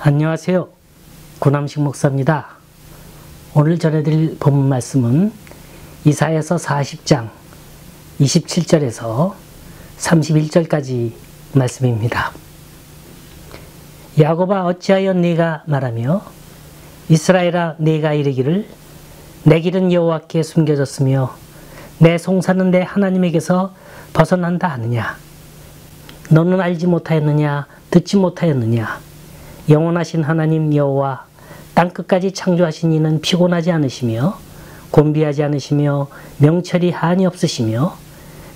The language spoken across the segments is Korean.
안녕하세요. 구남식 목사입니다. 오늘 전해드릴 본문 말씀은 이사야서 40장 27절에서 31절까지 말씀입니다. 야곱아 어찌하여 네가 말하며 이스라엘아 네가 이르기를 내 길은 여호와께 숨겨졌으며 내 송사는 내 하나님에게서 벗어난다 하느냐. 너는 알지 못하였느냐 듣지 못하였느냐. 영원하신 하나님 여호와 땅끝까지 창조하신 이는 피곤하지 않으시며 곤비하지 않으시며 명철이 한이 없으시며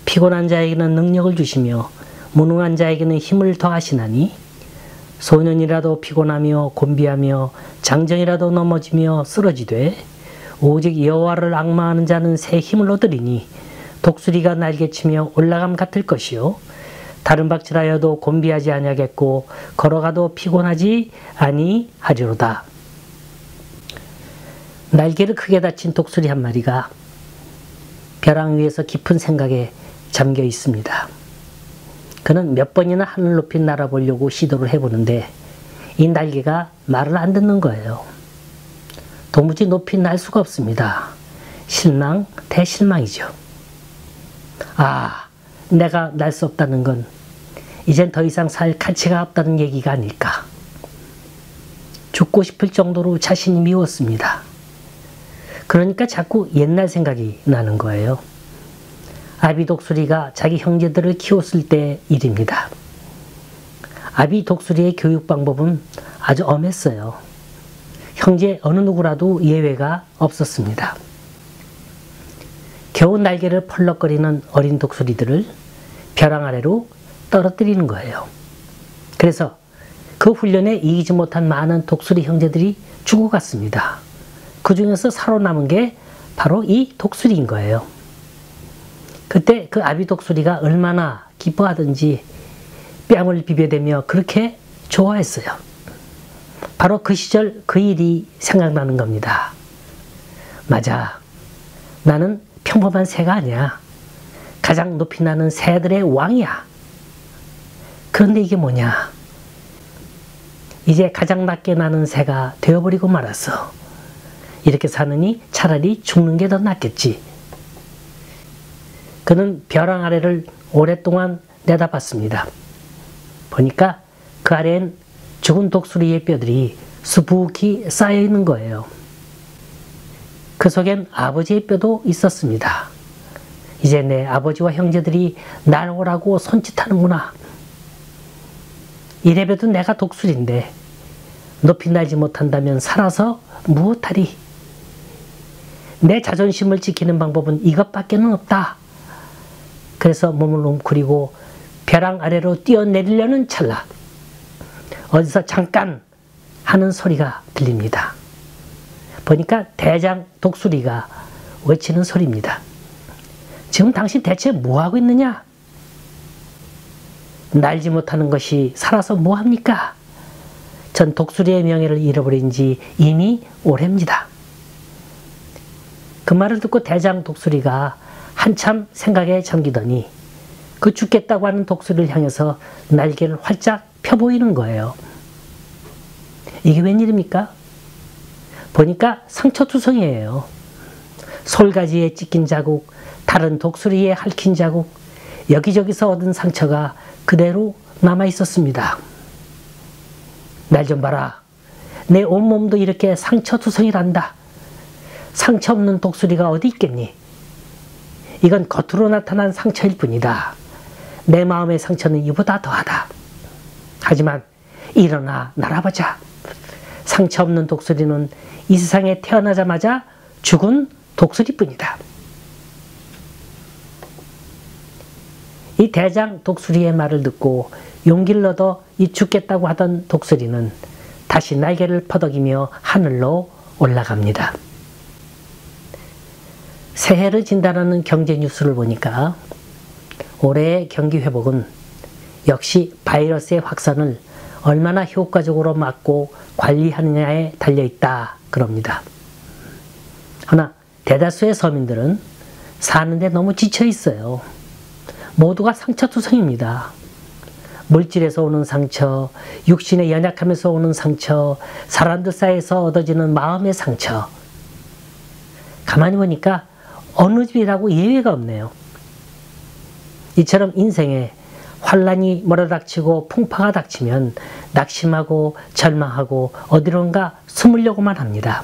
피곤한 자에게는 능력을 주시며 무능한 자에게는 힘을 더하시나니 소년이라도 피곤하며 곤비하며 장정이라도 넘어지며 쓰러지되 오직 여호와를 앙망하는 자는 새 힘을 얻으리니 독수리가 날개치며 올라감 같을 것이요 다른 박질하여도 곤비하지 아니하겠고 걸어가도 피곤하지 아니하리로다. 날개를 크게 다친 독수리 한 마리가 벼랑 위에서 깊은 생각에 잠겨 있습니다. 그는 몇 번이나 하늘 높이 날아보려고 시도를 해보는데 이 날개가 말을 안 듣는 거예요. 도무지 높이 날 수가 없습니다. 실망, 대실망이죠. 내가 날 수 없다는 건 이젠 더 이상 살 가치가 없다는 얘기가 아닐까. 죽고 싶을 정도로 자신이 미웠습니다. 그러니까 자꾸 옛날 생각이 나는 거예요. 아비 독수리가 자기 형제들을 키웠을 때 일입니다. 아비 독수리의 교육 방법은 아주 엄했어요. 형제 어느 누구라도 예외가 없었습니다. 겨우 날개를 펄럭거리는 어린 독수리들을 벼랑 아래로 떨어뜨리는 거예요. 그래서 그 훈련에 이기지 못한 많은 독수리 형제들이 죽어갔습니다. 그 중에서 살아남은 게 바로 이 독수리인 거예요. 그때 그 아비 독수리가 얼마나 기뻐하든지 뺨을 비벼대며 그렇게 좋아했어요. 바로 그 시절 그 일이 생각나는 겁니다. 맞아. 나는 평범한 새가 아니야. 가장 높이 나는 새들의 왕이야. 그런데 이게 뭐냐? 이제 가장 낮게 나는 새가 되어버리고 말았어. 이렇게 사느니 차라리 죽는 게 더 낫겠지. 그는 벼랑 아래를 오랫동안 내다봤습니다. 보니까 그 아래엔 죽은 독수리의 뼈들이 수북히 쌓여 있는 거예요. 그 속엔 아버지의 뼈도 있었습니다. 이제 내 아버지와 형제들이 날 오라고 손짓하는구나. 이래봬도 내가 독수리인데 높이 날지 못한다면 살아서 무엇하리. 내 자존심을 지키는 방법은 이것밖에는 없다. 그래서 몸을 웅크리고 벼랑 아래로 뛰어내리려는 찰나 어디서 잠깐 하는 소리가 들립니다. 보니까 대장 독수리가 외치는 소리입니다. 지금 당신 대체 뭐하고 있느냐? 날지 못하는 것이 살아서 뭐합니까? 전 독수리의 명예를 잃어버린 지 이미 오래입니다. 그 말을 듣고 대장 독수리가 한참 생각에 잠기더니 그 죽겠다고 하는 독수리를 향해서 날개를 활짝 펴보이는 거예요. 이게 웬일입니까? 보니까 상처투성이에요. 솔가지에 찢긴 자국, 다른 독수리에 핥힌 자국, 여기저기서 얻은 상처가 그대로 남아 있었습니다. 날 좀 봐라. 내 온몸도 이렇게 상처투성이란다. 상처 없는 독수리가 어디 있겠니? 이건 겉으로 나타난 상처일 뿐이다. 내 마음의 상처는 이보다 더하다. 하지만 일어나 날아보자. 상처 없는 독수리는 이 세상에 태어나자마자 죽은 독수리뿐이다. 이 대장 독수리의 말을 듣고 용기를 얻어 이 죽겠다고 하던 독수리는 다시 날개를 퍼덕이며 하늘로 올라갑니다. 새해를 진단하는 경제 뉴스를 보니까 올해의 경기 회복은 역시 바이러스의 확산을 얼마나 효과적으로 막고 관리하느냐에 달려있다 그럽니다. 그러나 대다수의 서민들은 사는데 너무 지쳐 있어요. 모두가 상처투성입니다. 물질에서 오는 상처, 육신의 연약함에서 오는 상처, 사람들 사이에서 얻어지는 마음의 상처. 가만히 보니까 어느 집이라고 예외가 없네요. 이처럼 인생에 환란이 몰아닥치고 풍파가 닥치면 낙심하고 절망하고 어디론가 숨으려고만 합니다.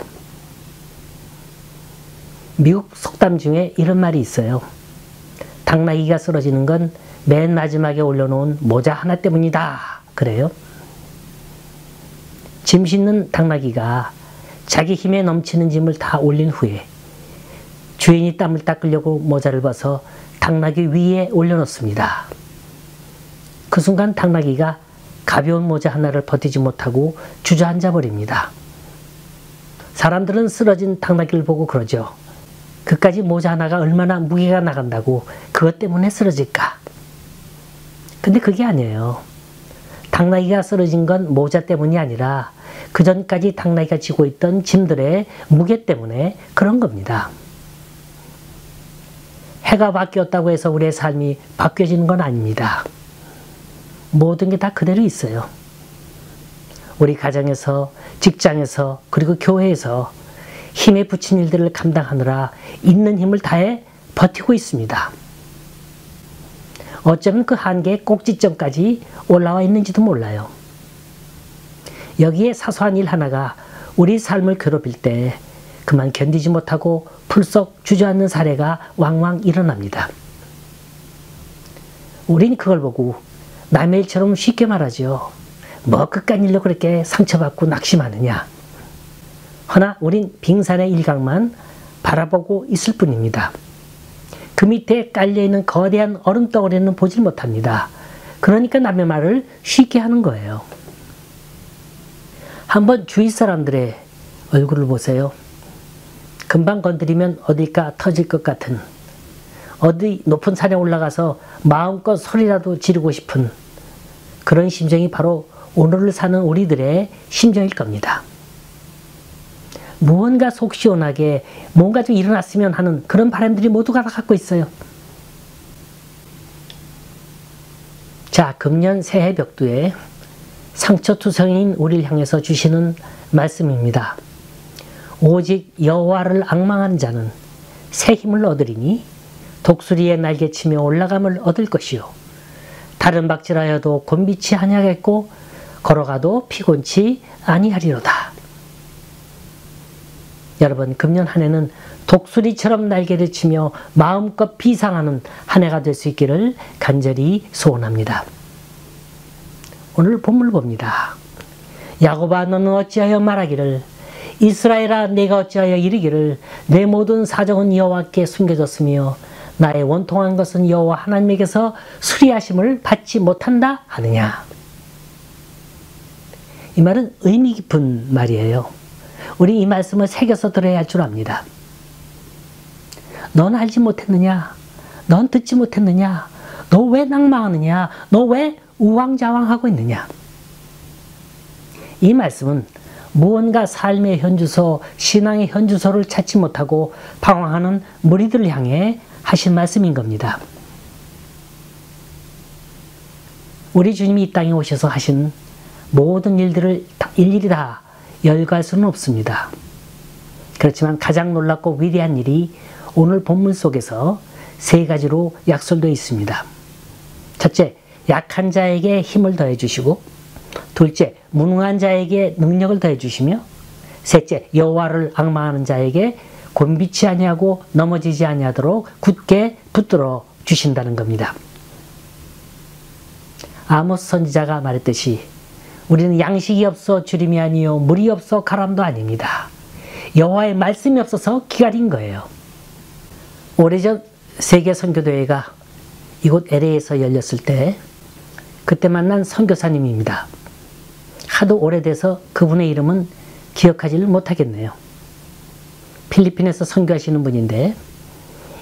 미국 속담 중에 이런 말이 있어요. 당나귀가 쓰러지는 건 맨 마지막에 올려놓은 모자 하나 때문이다. 그래요. 짐 싣는 당나귀가 자기 힘에 넘치는 짐을 다 올린 후에 주인이 땀을 닦으려고 모자를 벗어 당나귀 위에 올려놓습니다. 그 순간 당나귀가 가벼운 모자 하나를 버티지 못하고 주저앉아 버립니다. 사람들은 쓰러진 당나귀를 보고 그러죠. 그까지 모자 하나가 얼마나 무게가 나간다고 그것 때문에 쓰러질까? 근데 그게 아니에요. 당나귀가 쓰러진 건 모자 때문이 아니라 그 전까지 당나귀가 지고 있던 짐들의 무게 때문에 그런 겁니다. 해가 바뀌었다고 해서 우리의 삶이 바뀌어지는 건 아닙니다. 모든 게 다 그대로 있어요. 우리 가정에서, 직장에서, 그리고 교회에서 힘에 부친 일들을 감당하느라 있는 힘을 다해 버티고 있습니다. 어쩌면 그 한계의 꼭지점까지 올라와 있는지도 몰라요. 여기에 사소한 일 하나가 우리 삶을 괴롭힐 때 그만 견디지 못하고 풀썩 주저앉는 사례가 왕왕 일어납니다. 우린 그걸 보고 남의 일처럼 쉽게 말하죠. 뭐 그깟 일로 그렇게 상처받고 낙심하느냐. 허나 우린 빙산의 일각만 바라보고 있을 뿐입니다. 그 밑에 깔려있는 거대한 얼음 덩어리는 보질 못합니다. 그러니까 남의 말을 쉽게 하는 거예요. 한번 주위 사람들의 얼굴을 보세요. 금방 건드리면 어딜까 터질 것 같은, 어디 높은 산에 올라가서 마음껏 소리라도 지르고 싶은 그런 심정이 바로 오늘을 사는 우리들의 심정일 겁니다. 무언가 속 시원하게 뭔가 좀 일어났으면 하는 그런 바람들이 모두가 다 갖고 있어요. 자, 금년 새해 벽두에 상처투성인 우리를 향해서 주시는 말씀입니다. 오직 여호와를 앙망하는 자는 새 힘을 얻으리니 독수리의 날개치며 올라감을 얻을 것이요 다른 박질하여도 곤비치 아니하겠고 걸어가도 피곤치 아니하리로다. 여러분, 금년 한 해는 독수리처럼 날개를 치며 마음껏 비상하는 한 해가 될 수 있기를 간절히 소원합니다. 오늘 본문을 봅니다. 야곱아, 너는 어찌하여 말하기를, 이스라엘아, 내가 어찌하여 이르기를, 내 모든 사정은 여호와께 숨겨졌으며 나의 원통한 것은 여호와 하나님에게서 수리하심을 받지 못한다 하느냐. 이 말은 의미 깊은 말이에요. 우리 이 말씀을 새겨서 들어야 할 줄 압니다. 넌 알지 못했느냐? 넌 듣지 못했느냐? 너 왜 낭망하느냐? 너 왜 우왕좌왕하고 있느냐? 이 말씀은 무언가 삶의 현주소, 신앙의 현주소를 찾지 못하고 방황하는 무리들을 향해 하신 말씀인 겁니다. 우리 주님이 이 땅에 오셔서 하신 모든 일들을 일일이 다 열거할 수는 없습니다. 그렇지만 가장 놀랍고 위대한 일이 오늘 본문 속에서 세 가지로 약속되어 있습니다. 첫째, 약한 자에게 힘을 더해 주시고, 둘째, 무능한 자에게 능력을 더해 주시며, 셋째, 여호와를 앙망하는 자에게 곤비치 아니하고 넘어지지 아니하도록 굳게 붙들어 주신다는 겁니다. 아모스 선지자가 말했듯이 우리는 양식이 없어 주림이 아니요 물이 없어 가람도 아닙니다. 여호와의 말씀이 없어서 기갈인 거예요. 오래전 세계 선교대회가 이곳 LA에서 열렸을 때 그때 만난 선교사님입니다. 하도 오래돼서 그분의 이름은 기억하지를 못하겠네요. 필리핀에서 선교하시는 분인데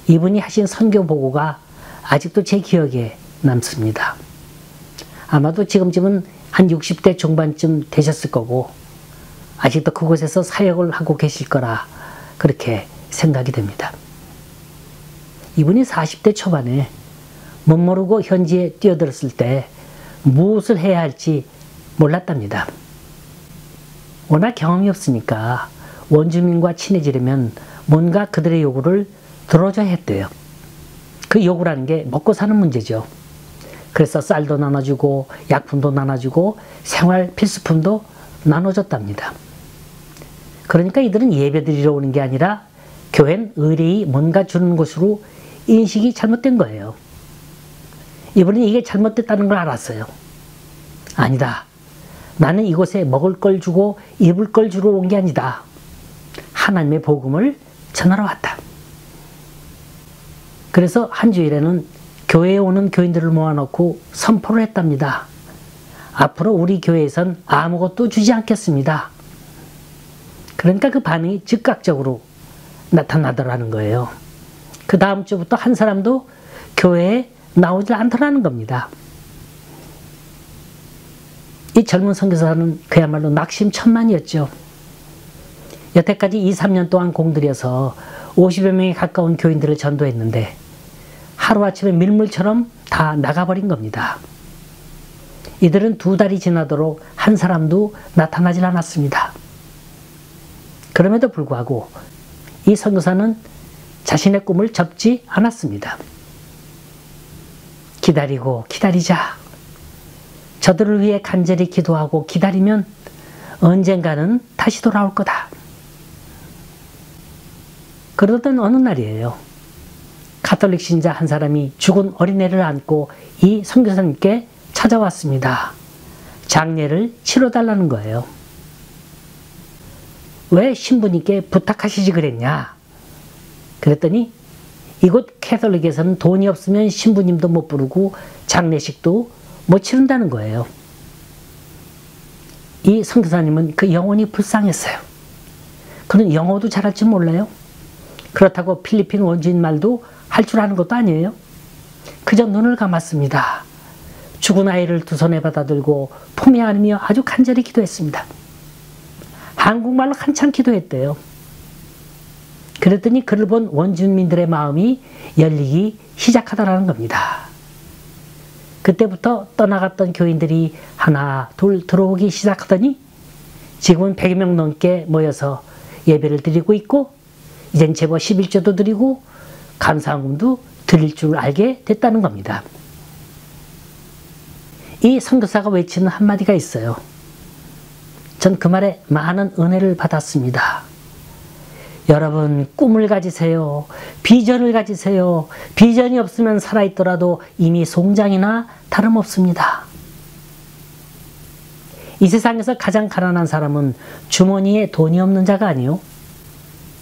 이분이 하신 선교 보고가 아직도 제 기억에 남습니다. 아마도 지금쯤은 한 60대 중반쯤 되셨을 거고 아직도 그곳에서 사역을 하고 계실 거라 그렇게 생각이 됩니다. 이분이 40대 초반에 못 모르고 현지에 뛰어들었을 때 무엇을 해야 할지 몰랐답니다. 워낙 경험이 없으니까 원주민과 친해지려면 뭔가 그들의 요구를 들어줘야 했대요. 그 요구라는 게 먹고 사는 문제죠. 그래서 쌀도 나눠주고 약품도 나눠주고 생활 필수품도 나눠줬답니다. 그러니까 이들은 예배드리러 오는 게 아니라 교회는 의뢰이 뭔가 주는 곳으로 인식이 잘못된 거예요. 이분은 이게 잘못됐다는 걸 알았어요. 아니다. 나는 이곳에 먹을 걸 주고 입을 걸 주러 온 게 아니다. 하나님의 복음을 전하러 왔다. 그래서 한 주일에는 교회에 오는 교인들을 모아놓고 선포를 했답니다. 앞으로 우리 교회에선 아무것도 주지 않겠습니다. 그러니까 그 반응이 즉각적으로 나타나더라는 거예요. 그 다음 주부터 한 사람도 교회에 나오질 않더라는 겁니다. 이 젊은 선교사는 그야말로 낙심천만이었죠. 여태까지 2, 3년 동안 공들여서 50여 명에 가까운 교인들을 전도했는데 하루아침에 밀물처럼 다 나가버린 겁니다. 이들은 2달이 지나도록 한 사람도 나타나질 않았습니다. 그럼에도 불구하고 이 선교사는 자신의 꿈을 접지 않았습니다. 기다리고 기다리자. 저들을 위해 간절히 기도하고 기다리면 언젠가는 다시 돌아올 거다. 그러던 어느 날이에요. 가톨릭 신자 한 사람이 죽은 어린애를 안고 이 선교사님께 찾아왔습니다. 장례를 치러달라는 거예요. 왜 신부님께 부탁하시지 그랬냐? 그랬더니 이곳 가톨릭에서는 돈이 없으면 신부님도 못 부르고 장례식도 못 치른다는 거예요. 이 선교사님은 그 영혼이 불쌍했어요. 그는 영어도 잘할 줄 몰라요. 그렇다고 필리핀 원주민 말도 할 줄 아는 것도 아니에요. 그저 눈을 감았습니다. 죽은 아이를 두 손에 받아들고 품에 안으며 아주 간절히 기도했습니다. 한국말로 한참 기도했대요. 그랬더니 그를 본 원주민들의 마음이 열리기 시작하더라는 겁니다. 그때부터 떠나갔던 교인들이 하나 둘 들어오기 시작하더니 지금은 100여 명 넘게 모여서 예배를 드리고 있고 이젠 제법 11조도 드리고 감사금도 드릴 줄 알게 됐다는 겁니다. 이 선교사가 외치는 한마디가 있어요. 전 그 말에 많은 은혜를 받았습니다. 여러분 꿈을 가지세요. 비전을 가지세요. 비전이 없으면 살아있더라도 이미 송장이나 다름없습니다. 이 세상에서 가장 가난한 사람은 주머니에 돈이 없는 자가 아니요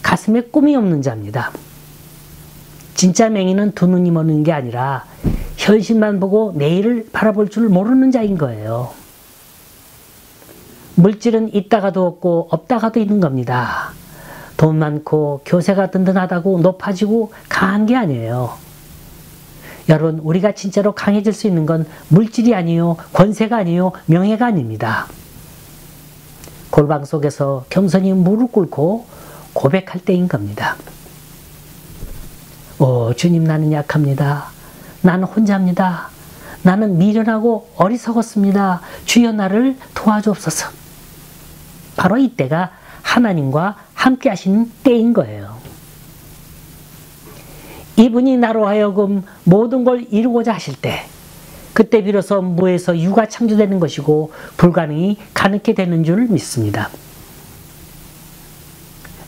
가슴에 꿈이 없는 자입니다. 진짜 맹인은 두 눈이 멀는 게 아니라 현실만 보고 내일을 바라볼 줄 모르는 자인 거예요. 물질은 있다가도 없고 없다가도 있는 겁니다. 돈 많고 교세가 든든하다고 높아지고 강한 게 아니에요. 여러분 우리가 진짜로 강해질 수 있는 건 물질이 아니요 권세가 아니요 명예가 아닙니다. 골방 속에서 겸손히 무릎 꿇고 고백할 때인 겁니다. 오 주님 나는 약합니다. 나는 혼자입니다. 나는 미련하고 어리석었습니다. 주여 나를 도와주옵소서. 바로 이때가 하나님과 함께 하시는 때인 거예요. 이분이 나로 하여금 모든 걸 이루고자 하실 때 그때 비로소 무에서 유가 창조되는 것이고 불가능이 가능케 되는 줄 믿습니다.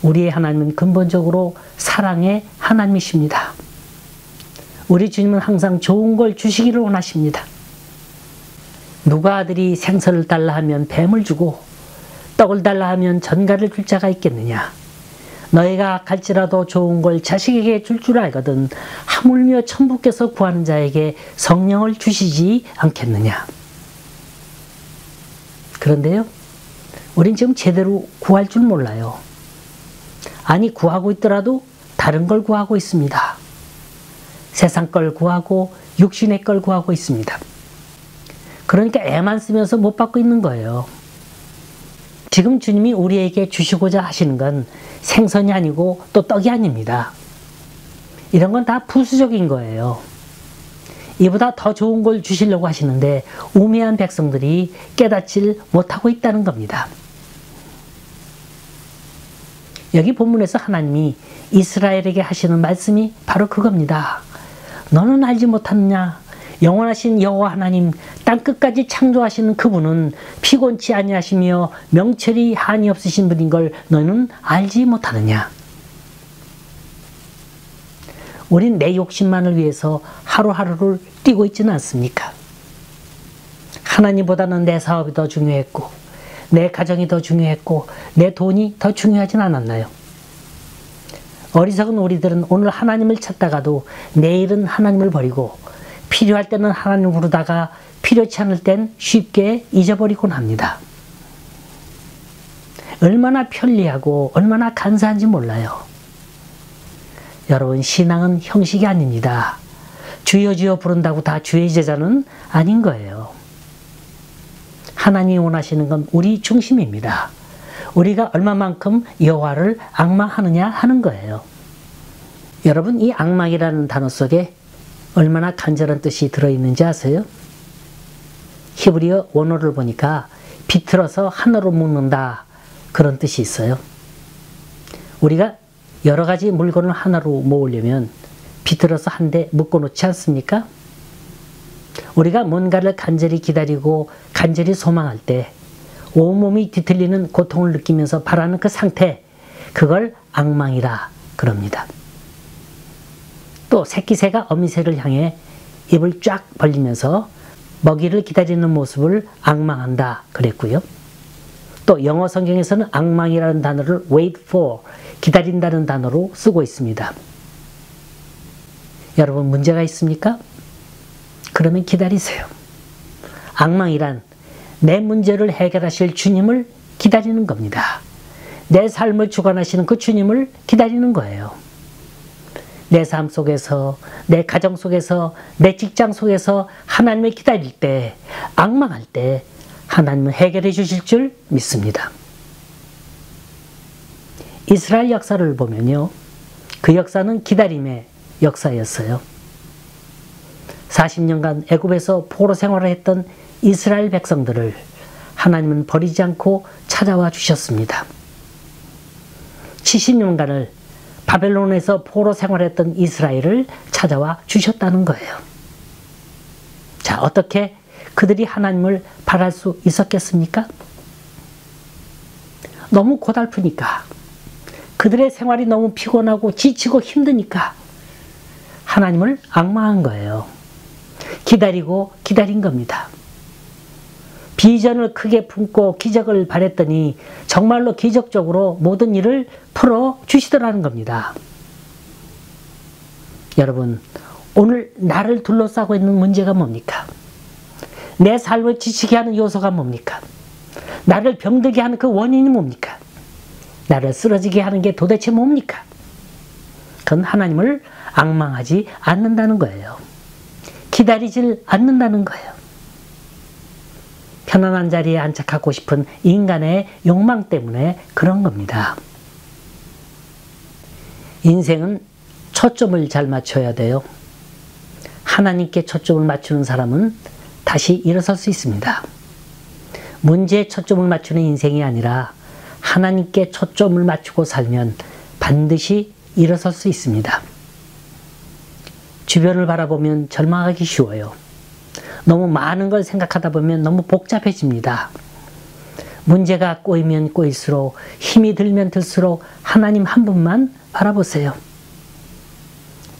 우리의 하나님은 근본적으로 사랑의 하나님이십니다. 우리 주님은 항상 좋은 걸 주시기를 원하십니다. 누가 아들이 생선을 달라 하면 뱀을 주고 떡을 달라 하면 전갈을 줄 자가 있겠느냐. 너희가 갈지라도 좋은 걸 자식에게 줄 줄 알거든 하물며 천부께서 구하는 자에게 성령을 주시지 않겠느냐. 그런데요 우린 지금 제대로 구할 줄 몰라요. 아니 구하고 있더라도 다른 걸 구하고 있습니다. 세상 걸 구하고 육신의 걸 구하고 있습니다. 그러니까 애만 쓰면서 못 받고 있는 거예요. 지금 주님이 우리에게 주시고자 하시는 건 생선이 아니고 또 떡이 아닙니다. 이런 건 다 부수적인 거예요. 이보다 더 좋은 걸 주시려고 하시는데 우매한 백성들이 깨닫질 못하고 있다는 겁니다. 여기 본문에서 하나님이 이스라엘에게 하시는 말씀이 바로 그겁니다. 너는 알지 못하느냐? 영원하신 여호와 하나님, 땅끝까지 창조하시는 그분은 피곤치 아니하시며 명철이 한이 없으신 분인 걸 너는 알지 못하느냐? 우린 내 욕심만을 위해서 하루하루를 뛰고 있지는 않습니까? 하나님보다는 내 사업이 더 중요했고, 내 가정이 더 중요했고, 내 돈이 더 중요하진 않았나요? 어리석은 우리들은 오늘 하나님을 찾다가도 내일은 하나님을 버리고 필요할 때는 하나님을 부르다가 필요치 않을 땐 쉽게 잊어버리곤 합니다. 얼마나 편리하고 얼마나 간사한지 몰라요. 여러분, 신앙은 형식이 아닙니다. 주여 주여 부른다고 다 주의 제자는 아닌 거예요. 하나님이 원하시는 건 우리 중심입니다. 우리가 얼마만큼 여호와를 앙망하느냐 하는 거예요. 여러분, 이 앙망이라는 단어 속에 얼마나 간절한 뜻이 들어있는지 아세요? 히브리어 원어를 보니까 비틀어서 하나로 묶는다, 그런 뜻이 있어요. 우리가 여러 가지 물건을 하나로 모으려면 비틀어서 한 대 묶어 놓지 않습니까? 우리가 뭔가를 간절히 기다리고 간절히 소망할 때 온몸이 뒤틀리는 고통을 느끼면서 바라는 그 상태, 그걸 앙망이라 그럽니다. 또 새끼새가 어미새를 향해 입을 쫙 벌리면서 먹이를 기다리는 모습을 앙망한다 그랬고요. 또 영어 성경에서는 앙망이라는 단어를 wait for, 기다린다는 단어로 쓰고 있습니다. 여러분, 문제가 있습니까? 그러면 기다리세요. 앙망이란 내 문제를 해결하실 주님을 기다리는 겁니다. 내 삶을 주관하시는 그 주님을 기다리는 거예요. 내 삶 속에서, 내 가정 속에서, 내 직장 속에서 하나님을 기다릴 때, 앙망할 때 하나님은 해결해 주실 줄 믿습니다. 이스라엘 역사를 보면요, 그 역사는 기다림의 역사였어요. 40년간 애굽에서 포로 생활을 했던 이스라엘 백성들을 하나님은 버리지 않고 찾아와 주셨습니다. 70년간을 바벨론에서 포로 생활했던 이스라엘을 찾아와 주셨다는 거예요. 자, 어떻게 그들이 하나님을 바랄 수 있었겠습니까? 너무 고달프니까, 그들의 생활이 너무 피곤하고 지치고 힘드니까 하나님을 앙망한 거예요. 기다리고 기다린 겁니다. 비전을 크게 품고 기적을 바랬더니 정말로 기적적으로 모든 일을 풀어주시더라는 겁니다. 여러분, 오늘 나를 둘러싸고 있는 문제가 뭡니까? 내 삶을 지치게 하는 요소가 뭡니까? 나를 병들게 하는 그 원인이 뭡니까? 나를 쓰러지게 하는 게 도대체 뭡니까? 그건 하나님을 앙망하지 않는다는 거예요. 기다리질 않는다는 거예요. 편안한 자리에 안착하고 싶은 인간의 욕망 때문에 그런 겁니다. 인생은 초점을 잘 맞춰야 돼요. 하나님께 초점을 맞추는 사람은 다시 일어설 수 있습니다. 문제에 초점을 맞추는 인생이 아니라 하나님께 초점을 맞추고 살면 반드시 일어설 수 있습니다. 주변을 바라보면 절망하기 쉬워요. 너무 많은 걸 생각하다 보면 너무 복잡해집니다. 문제가 꼬이면 꼬일수록, 힘이 들면 들수록 하나님 한 분만 바라보세요.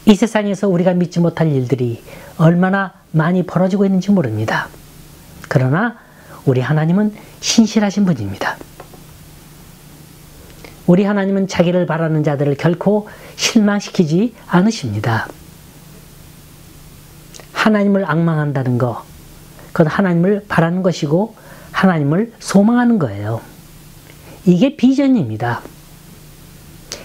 이 세상에서 우리가 믿지 못할 일들이 얼마나 많이 벌어지고 있는지 모릅니다. 그러나 우리 하나님은 신실하신 분입니다. 우리 하나님은 자기를 바라는 자들을 결코 실망시키지 않으십니다. 하나님을 앙망한다는 것, 그건 하나님을 바라는 것이고 하나님을 소망하는 거예요. 이게 비전입니다.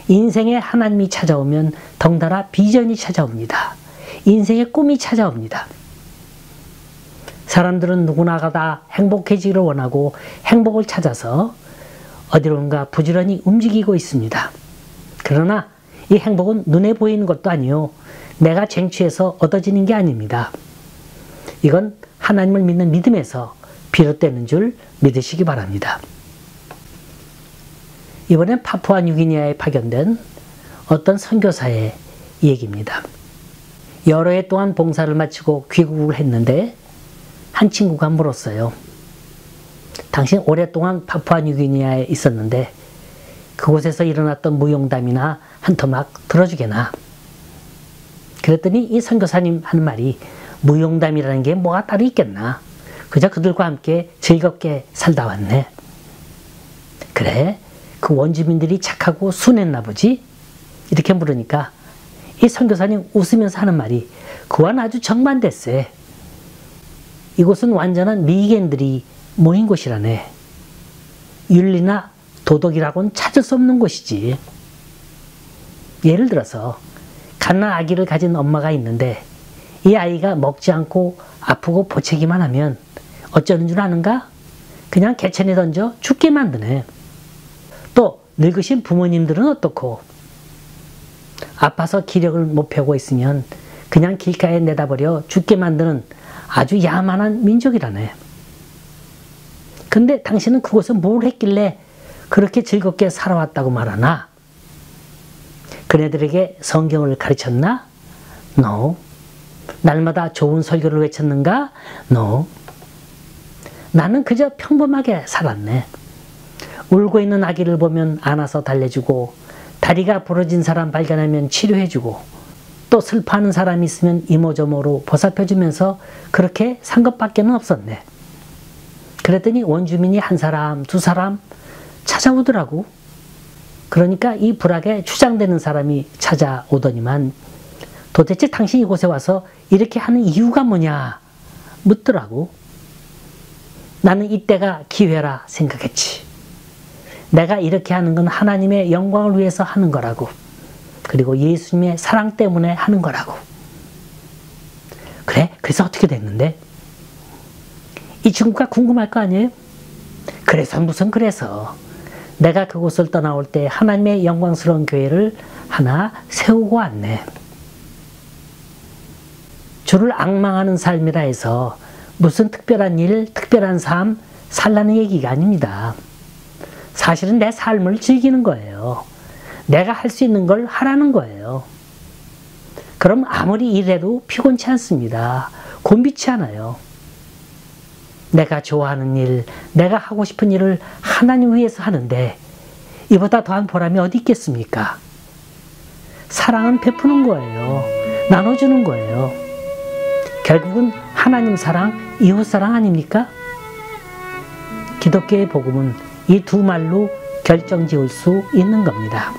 인생에 하나님이 찾아오면 덩달아 비전이 찾아옵니다. 인생의 꿈이 찾아옵니다. 사람들은 누구나가 다 행복해지기를 원하고 행복을 찾아서 어디론가 부지런히 움직이고 있습니다. 그러나 이 행복은 눈에 보이는 것도 아니요, 내가 쟁취해서 얻어지는 게 아닙니다. 이건 하나님을 믿는 믿음에서 비롯되는 줄 믿으시기 바랍니다. 이번엔 파푸아뉴기니아에 파견된 어떤 선교사의 얘기입니다. 여러 해 동안 봉사를 마치고 귀국을 했는데 한 친구가 물었어요. 당신 오랫동안 파푸아뉴기니아에 있었는데 그곳에서 일어났던 무용담이나 한 토막 들어주게나? 그랬더니 이 선교사님 하는 말이 무용담이라는 게 뭐가 따로 있겠나? 그저 그들과 함께 즐겁게 살다 왔네. 그래? 그 원주민들이 착하고 순했나 보지? 이렇게 물으니까 이 선교사님 웃으면서 하는 말이 그와는 아주 정반대세. 이곳은 완전한 미개인들이 모인 곳이라네. 윤리나 도덕이라고는 찾을 수 없는 곳이지. 예를 들어서 갓난 아기를 가진 엄마가 있는데 이 아이가 먹지 않고 아프고 보채기만 하면 어쩌는 줄 아는가? 그냥 개천에 던져 죽게 만드네. 또 늙으신 부모님들은 어떻고? 아파서 기력을 못 펴고 있으면 그냥 길가에 내다버려 죽게 만드는 아주 야만한 민족이라네. 근데 당신은 그곳에 뭘 했길래 그렇게 즐겁게 살아왔다고 말하나? 그네들에게 성경을 가르쳤나? No. 날마다 좋은 설교를 외쳤는가? No. 나는 그저 평범하게 살았네. 울고 있는 아기를 보면 안아서 달래주고, 다리가 부러진 사람 발견하면 치료해주고, 또 슬퍼하는 사람이 있으면 이모저모로 보살펴주면서 그렇게 산 것밖에는 없었네. 그랬더니 원주민이 한 사람, 두 사람 찾아오더라고. 그러니까 이 불악에 추장되는 사람이 찾아오더니만 도대체 당신 이곳에 와서 이렇게 하는 이유가 뭐냐 묻더라고. 나는 이때가 기회라 생각했지. 내가 이렇게 하는 건 하나님의 영광을 위해서 하는 거라고. 그리고 예수님의 사랑 때문에 하는 거라고. 그래? 그래서 어떻게 됐는데? 이 친구가 궁금할 거 아니에요? 그래서 무슨 그래서. 내가 그곳을 떠나올 때 하나님의 영광스러운 교회를 하나 세우고 왔네. 주를 앙망하는 삶이라 해서 무슨 특별한 일, 특별한 삶 살라는 얘기가 아닙니다. 사실은 내 삶을 즐기는 거예요. 내가 할 수 있는 걸 하라는 거예요. 그럼 아무리 일해도 피곤치 않습니다. 곤비치 않아요. 내가 좋아하는 일, 내가 하고 싶은 일을 하나님 위해서 하는데 이보다 더한 보람이 어디 있겠습니까? 사랑은 베푸는 거예요. 나눠주는 거예요. 결국은 하나님 사랑, 이웃 사랑 아닙니까? 기독교의 복음은 이 두 말로 결정지을 수 있는 겁니다.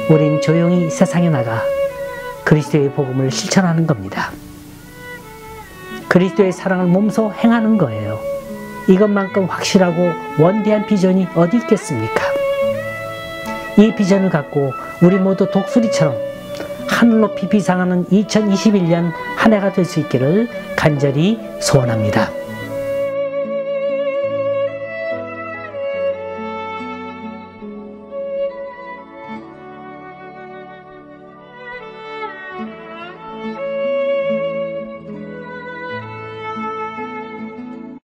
우린 조용히 세상에 나가 그리스도의 복음을 실천하는 겁니다. 그리스도의 사랑을 몸소 행하는 거예요. 이것만큼 확실하고 원대한 비전이 어디 있겠습니까? 이 비전을 갖고 우리 모두 독수리처럼 하늘 높이 비상하는 2021년 한 해가 될 수 있기를 간절히 소원합니다.